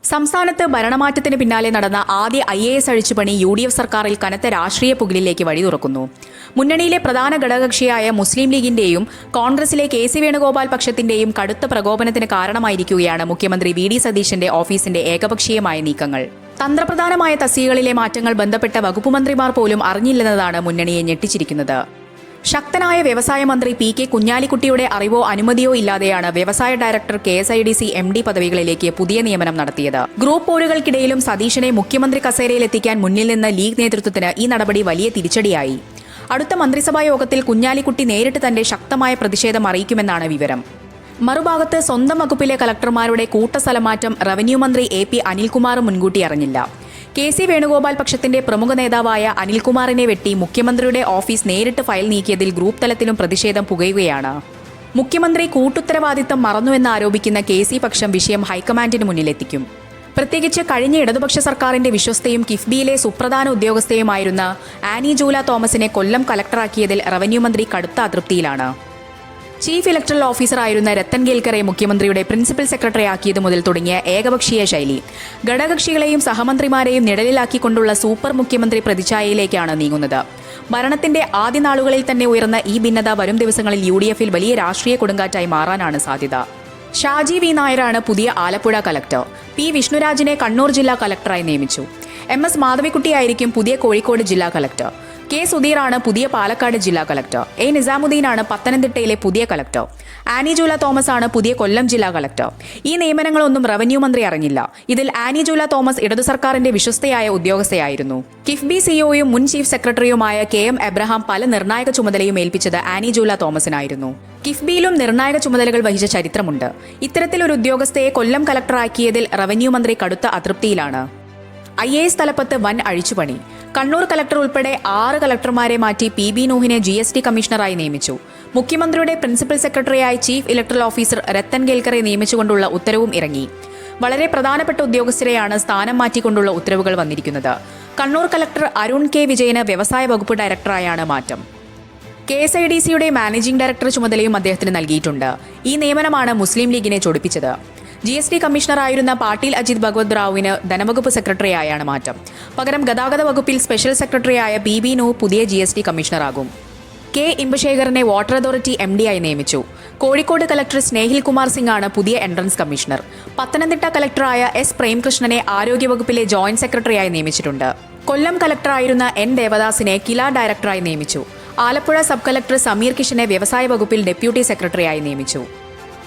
സംസ്ഥാനത്ത് ഭരണമാറ്റത്തിന് പിന്നാലെ നടന്ന ആദ്യ IAS അഴിച്ചുപണി UDF സർക്കാരിൽ കനത്ത രാഷ്ട്രീയ പുകിലിലേക്ക് വഴി തുറക്കുന്നു. മുന്നണിയിലെ പ്രധാന ഘടകകക്ഷിയായ മുസ്ലിം ലീഗിന്റെയും കോൺഗ്രസിലെ KC വേണുഗോപാൽ പക്ഷത്തിന്റെയും കടുത്ത പ്രകോപനത്തിന് കാരണമായിരിക്കുകയാണ് മുഖ്യമന്ത്രി VD സതീശന്റെ ഓഫീസിന്റെ ഏകപക്ഷീയമായ നീക്കങ്ങൾ. തന്ത്രപ്രധാനമായ തസ്തികകളിലെ മാറ്റങ്ങൾ ബന്ധപ്പെട്ട വകുപ്പ് മന്ത്രിമാർ പോലും അറിഞ്ഞില്ലെന്നതാണ് മുന്നണിയെ ഞെട്ടിച്ചിരിക്കുന്നത്. ശക്തനായ വ്യവസായ മന്ത്രി PK കുഞ്ഞാലിക്കുട്ടിയുടെ അറിവോ അനുമതിയോ ഇല്ലാതെയാണ് വ്യവസായ ഡയറക്ടർ KSIDC MD പദവികളിലേക്ക് പുതിയ നിയമനം നടത്തിയത്. ഗ്രൂപ്പ് പോരുകൾക്കിടയിലും സതീശനെ മുഖ്യമന്ത്രി കസേരയിലെത്തിക്കാൻ മുന്നിൽ നിന്ന് ലീഗ് നേതൃത്വത്തിന് ഈ നടപടി വലിയ തിരിച്ചടിയായി. അടുത്ത മന്ത്രിസഭാ യോഗത്തിൽ കുഞ്ഞാലിക്കുട്ടി നേരിട്ട് തന്റെ ശക്തമായ പ്രതിഷേധം അറിയിക്കുമെന്നാണ് വിവരം. മറുഭാഗത്ത് സ്വന്തം വകുപ്പിലെ കളക്ടർമാരുടെ കൂട്ടസ്ഥലമാറ്റം റവന്യൂ മന്ത്രി AP അനിൽകുമാർ മുൻകൂട്ടി അറിഞ്ഞില്ല. KC വേണുഗോപാൽ പക്ഷത്തിന്റെ പ്രമുഖ നേതാവായ അനിൽകുമാറിനെ വെട്ടി മുഖ്യമന്ത്രിയുടെ ഓഫീസ് നേരിട്ട് ഫയൽ നീക്കിയതിൽ ഗ്രൂപ്പ് തലത്തിലും പ്രതിഷേധം പുകയുകയാണ്. മുഖ്യമന്ത്രി കൂട്ടുത്തരവാദിത്തം മറന്നുവെന്ന് ആരോപിക്കുന്ന KC പക്ഷം വിഷയം ഹൈക്കമാൻഡിന് മുന്നിലെത്തിക്കും. പ്രത്യേകിച്ച് കഴിഞ്ഞ ഇടതുപക്ഷ സർക്കാരിന്റെ വിശ്വസ്തയും കിഫ്ബിയിലെ സുപ്രധാന ഉദ്യോഗസ്ഥയുമായിരുന്ന ആനി ജൂല തോമസിനെ കൊല്ലം കളക്ടറാക്കിയതിൽ റവന്യൂ മന്ത്രി കടുത്ത അതൃപ്തിയിലാണ്. ചീഫ് ഇലക്ടറൽ ഓഫീസറായിരുന്ന രത്തൻ കേൽക്കറെ മുഖ്യമന്ത്രിയുടെ പ്രിൻസിപ്പൽ സെക്രട്ടറി ആക്കിയത് മുതൽ തുടങ്ങിയ ഏകപക്ഷീയ ശൈലി ഘടകകക്ഷികളെയും സഹമന്ത്രിമാരെയും നിഴലിലാക്കിക്കൊണ്ടുള്ള സൂപ്പർ മുഖ്യമന്ത്രി പ്രതിച്ഛായയിലേക്കാണ് നീങ്ങുന്നത്. ഭരണത്തിന്റെ ആദ്യ നാളുകളിൽ തന്നെ ഉയർന്ന ഈ ഭിന്നത വരും ദിവസങ്ങളിൽ UDFൽ വലിയ രാഷ്ട്രീയ കൊടുങ്കാറ്റായി മാറാനാണ് സാധ്യത. ഷാജി V നായരാണ് പുതിയ ആലപ്പുഴ കളക്ടർ. P വിഷ്ണുരാജിനെ കണ്ണൂർ ജില്ലാ കളക്ടറായി നിയമിച്ചു. MS മാധവിക്കുട്ടിയായിരിക്കും പുതിയ കോഴിക്കോട് ജില്ലാ കളക്ടർ. K സുധീറാണ് പുതിയ പാലക്കാട് ജില്ലാ കളക്ടർ. A നിസാമുദ്ദീനാണ് പത്തനംതിട്ടയിലെ പുതിയ കളക്ടർ. ആനി ജൂല തോമസ് ആണ് പുതിയ കൊല്ലം ജില്ലാ കളക്ടർ. ഈ നിയമനങ്ങളൊന്നും റവന്യൂ മന്ത്രി അറിഞ്ഞില്ല. ഇതിൽ ആനി ജൂല തോമസ് ഇടതു സർക്കാരിന്റെ വിശ്വസ്തയായ ഉദ്യോഗസ്ഥയായിരുന്നു. കിഫ്ബി CEOയും മുൻ ചീഫ് സെക്രട്ടറിയുമായ KM എബ്രഹാം പല നിർണായക ചുമതലയും ഏൽപ്പിച്ചത് ആനി ജൂല തോമസിനായിരുന്നു. കിഫ്ബിയിലും നിർണായക ചുമതലകൾ വഹിച്ച ചരിത്രമുണ്ട്. ഇത്തരത്തിലൊരു ഉദ്യോഗസ്ഥയെ കൊല്ലം കളക്ടറാക്കിയതിൽ റവന്യൂ മന്ത്രി കടുത്ത അതൃപ്തിയിലാണ്. IAS തലപ്പത്ത് വൻ അഴിച്ചുപണി. കണ്ണൂർ കളക്ടർ ഉൾപ്പെടെ 6 കളക്ടർമാരെ മാറ്റി PB നൂഹിനെ GST കമ്മീഷണറായി നിയമിച്ചു. മുഖ്യമന്ത്രിയുടെ പ്രിൻസിപ്പൽ സെക്രട്ടറിയായി ചീഫ് ഇലക്ടറൽ ഓഫീസർ രത്തൻ കേൽക്കറെ നിയമിച്ചുകൊണ്ടുള്ള ഉത്തരവും ഇറങ്ങി. വളരെ പ്രധാനപ്പെട്ട ഉദ്യോഗസ്ഥരെയാണ് സ്ഥാനം മാറ്റിക്കൊണ്ടുള്ള ഉത്തരവുകൾ വന്നിരിക്കുന്നത്. കണ്ണൂർ കളക്ടർ അരുൺ K വിജയന് വ്യവസായ വകുപ്പ് ഡയറക്ടറായാണ് മാറ്റം. KSIDCയുടെ മാനേജിംഗ് ഡയറക്ടർ ചുമതലയും അദ്ദേഹത്തിന് നൽകിയിട്ടുണ്ട്. ഈ നിയമനമാണ് മുസ്ലിം ലീഗിനെ ചൊടിപ്പിച്ചത്. GST കമ്മീഷണറായിരുന്ന പാട്ടീൽ അജിത് ഭഗവത് റാവുവിന് ധനവകുപ്പ് സെക്രട്ടറിയായാണ് മാറ്റം. പകരം ഗതാഗത വകുപ്പിൽ സ്പെഷ്യൽ സെക്രട്ടറിയായ PB നൂഹ് പുതിയ GST കമ്മീഷണറാകും. K ഇമ്പശേഖറിനെ വാട്ടർ അതോറിറ്റി MD ആയി നിയമിച്ചു. കോഴിക്കോട് കളക്ടർ സ്നേഹിൽ കുമാർ സിംഗ് ആണ് പുതിയ എൻട്രൻസ് കമ്മീഷണർ. പത്തനംതിട്ട കളക്ടറായ S പ്രേംകൃഷ്ണനെ ആരോഗ്യവകുപ്പിലെ ജോയിന്റ് സെക്രട്ടറിയായി നിയമിച്ചിട്ടുണ്ട്. കൊല്ലം കളക്ടറായിരുന്ന N ദേവദാസിനെ കില ഡയറക്ടറായി നിയമിച്ചു. ആലപ്പുഴ സബ് കളക്ടർ സമീർ കിഷനെ വ്യവസായ വകുപ്പിൽ ഡെപ്യൂട്ടി സെക്രട്ടറിയായി നിയമിച്ചു.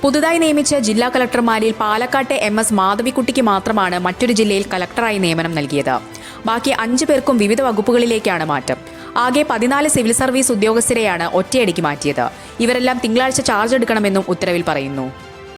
പുതുതായി നിയമിച്ച ജില്ലാ കളക്ടർമാരിൽ പാലക്കാട്ടെ MS മാധവിക്കുട്ടിക്ക് മാത്രമാണ് മറ്റൊരു ജില്ലയിൽ കളക്ടറായി നിയമനം നൽകിയത്. ബാക്കി 5 പേർക്കും വിവിധ വകുപ്പുകളിലേക്കാണ് മാറ്റം. ആകെ 14 സിവിൽ സർവീസ് ഉദ്യോഗസ്ഥരെയാണ് ഒറ്റയടിക്ക് മാറ്റിയത്. ഇവരെല്ലാം തിങ്കളാഴ്ച ചാർജ് എടുക്കണമെന്നും ഉത്തരവിൽ പറയുന്നു.